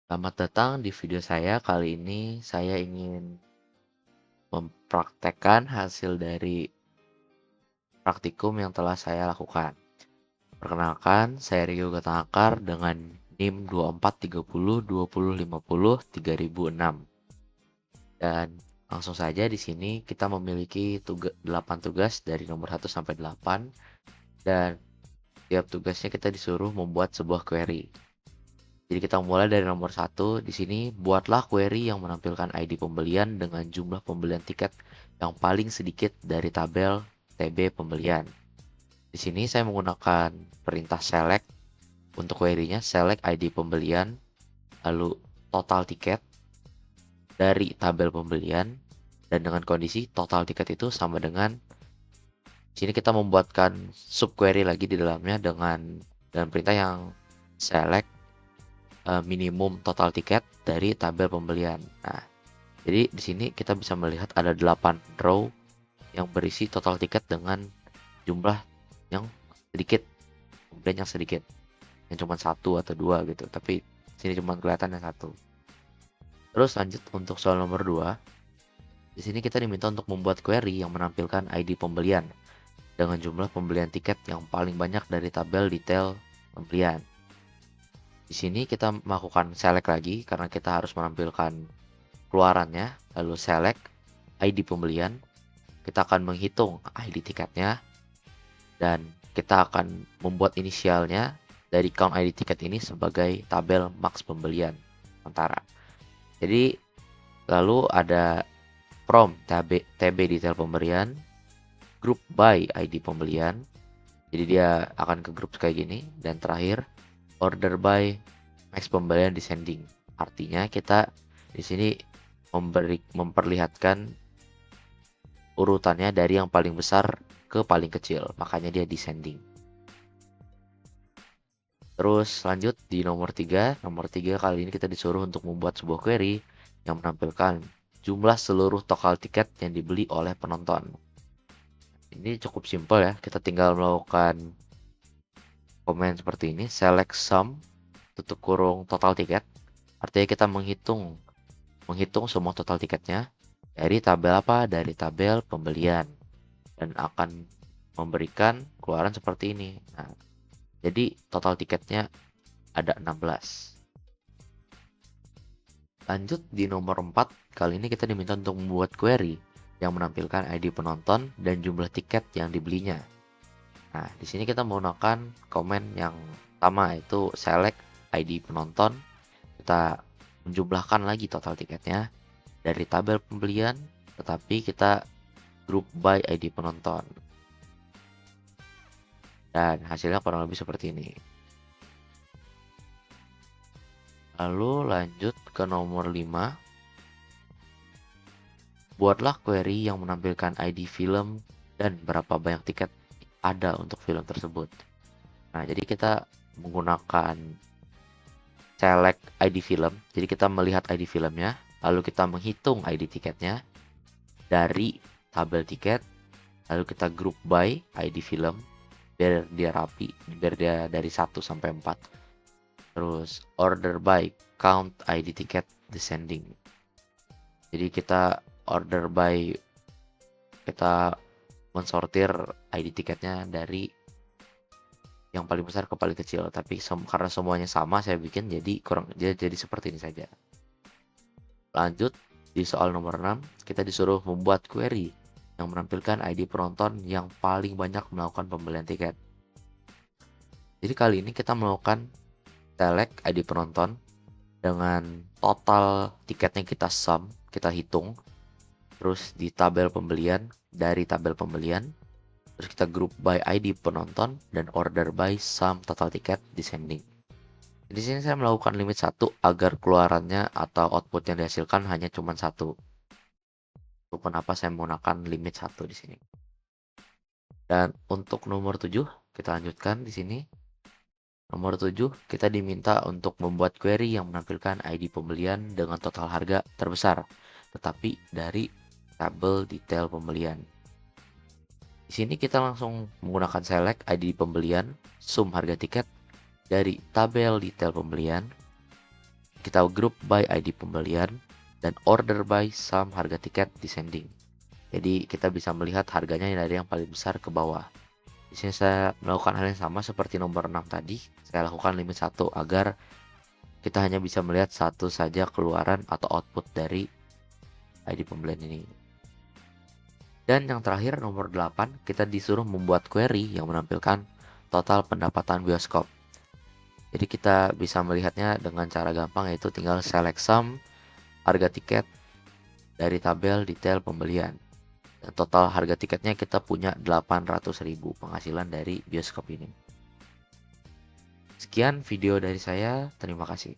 Selamat datang di video saya. Kali ini saya ingin mempraktekkan hasil dari praktikum yang telah saya lakukan. Perkenalkan, saya Rio Gatanakar dengan NIM 243020503006. Dan langsung saja di sini kita memiliki 8 tugas dari nomor 1 sampai 8 dan tiap tugasnya kita disuruh membuat sebuah query. Jadi kita mulai dari nomor 1. Di sini buatlah query yang menampilkan ID pembelian dengan jumlah pembelian tiket yang paling sedikit dari tabel TB pembelian. Di sini saya menggunakan perintah select untuk query-nya, select ID pembelian, lalu total tiket dari tabel pembelian, dan dengan kondisi total tiket itu sama dengan sini kita membuatkan subquery lagi di dalamnya dengan perintah yang select minimum total tiket dari tabel pembelian. Nah, jadi di sini kita bisa melihat ada 8 row yang berisi total tiket dengan jumlah yang sedikit, kemudian yang sedikit, yang cuma satu atau dua gitu. Tapi sini cuma kelihatan yang satu. Terus lanjut untuk soal nomor 2. Di sini kita diminta untuk membuat query yang menampilkan ID pembelian dengan jumlah pembelian tiket yang paling banyak dari tabel detail pembelian. Di sini kita melakukan select lagi karena kita harus menampilkan keluarannya, lalu select ID pembelian. Kita akan menghitung ID tiketnya dan kita akan membuat inisialnya dari count ID tiket ini sebagai tabel max pembelian sementara. Jadi lalu ada from TB detail pembelian, group by ID pembelian. Jadi dia akan ke grup kayak gini dan terakhir order by max pembelian descending. Artinya kita di sini memperlihatkan urutannya dari yang paling besar ke paling kecil, makanya dia descending. Terus lanjut di nomor 3. Nomor 3 kali ini kita disuruh untuk membuat sebuah query yang menampilkan jumlah seluruh total tiket yang dibeli oleh penonton. Ini cukup simpel ya, kita tinggal melakukan komen seperti ini, select sum tutup kurung total tiket. Artinya kita menghitung semua total tiketnya dari tabel apa? Dari tabel pembelian dan akan memberikan keluaran seperti ini. Nah, jadi total tiketnya ada 16. Lanjut di nomor 4, kali ini kita diminta untuk membuat query yang menampilkan ID penonton dan jumlah tiket yang dibelinya. Nah, di sini kita menggunakan komen yang sama, yaitu select ID penonton. Kita menjumlahkan lagi total tiketnya dari tabel pembelian, tetapi kita group by ID penonton. Dan hasilnya kurang lebih seperti ini. Lalu lanjut ke nomor 5. Buatlah query yang menampilkan ID film dan berapa banyak tiket ada untuk film tersebut. Nah, jadi kita menggunakan select ID film. Jadi kita melihat ID filmnya, lalu kita menghitung ID tiketnya dari tabel tiket, lalu kita group by ID film biar dia rapi, biar dia dari 1 sampai 4. Terus order by count ID tiket descending. Jadi kita order by, kita mensortir ID tiketnya dari yang paling besar ke paling kecil, tapi karena semuanya sama saya bikin jadi seperti ini saja. Lanjut di soal nomor 6, kita disuruh membuat query yang menampilkan ID penonton yang paling banyak melakukan pembelian tiket. Jadi kali ini kita melakukan select ID penonton dengan total tiketnya kita sum, kita hitung. Terus di tabel pembelian, dari tabel pembelian, terus kita group by ID penonton dan order by sum total tiket descending. Di sini saya melakukan limit 1 agar keluarannya atau output yang dihasilkan hanya cuma 1. Itu kenapa saya menggunakan limit 1 di sini. Dan untuk nomor 7 kita lanjutkan di sini. Nomor 7 kita diminta untuk membuat query yang menampilkan ID pembelian dengan total harga terbesar, tetapi dari tabel detail pembelian. Di sini kita langsung menggunakan select ID pembelian, sum harga tiket dari tabel detail pembelian. Kita grup by ID pembelian dan order by sum harga tiket descending. Jadi kita bisa melihat harganya dari yang paling besar ke bawah. Di sini saya melakukan hal yang sama seperti nomor 6 tadi. Saya lakukan limit 1 agar kita hanya bisa melihat satu saja keluaran atau output dari ID pembelian ini. Dan yang terakhir nomor 8, kita disuruh membuat query yang menampilkan total pendapatan bioskop. Jadi kita bisa melihatnya dengan cara gampang, yaitu tinggal select sum harga tiket dari tabel detail pembelian. Dan total harga tiketnya kita punya 800.000 penghasilan dari bioskop ini. Sekian video dari saya, terima kasih.